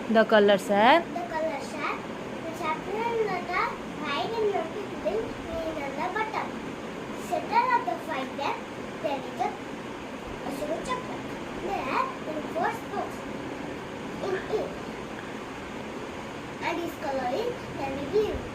The colors are The colors are the chapter and the hide and notice within green and the button. Center of the fighter, there is a Ashura Chakra. There are four spokes in it. And its color is navy blue.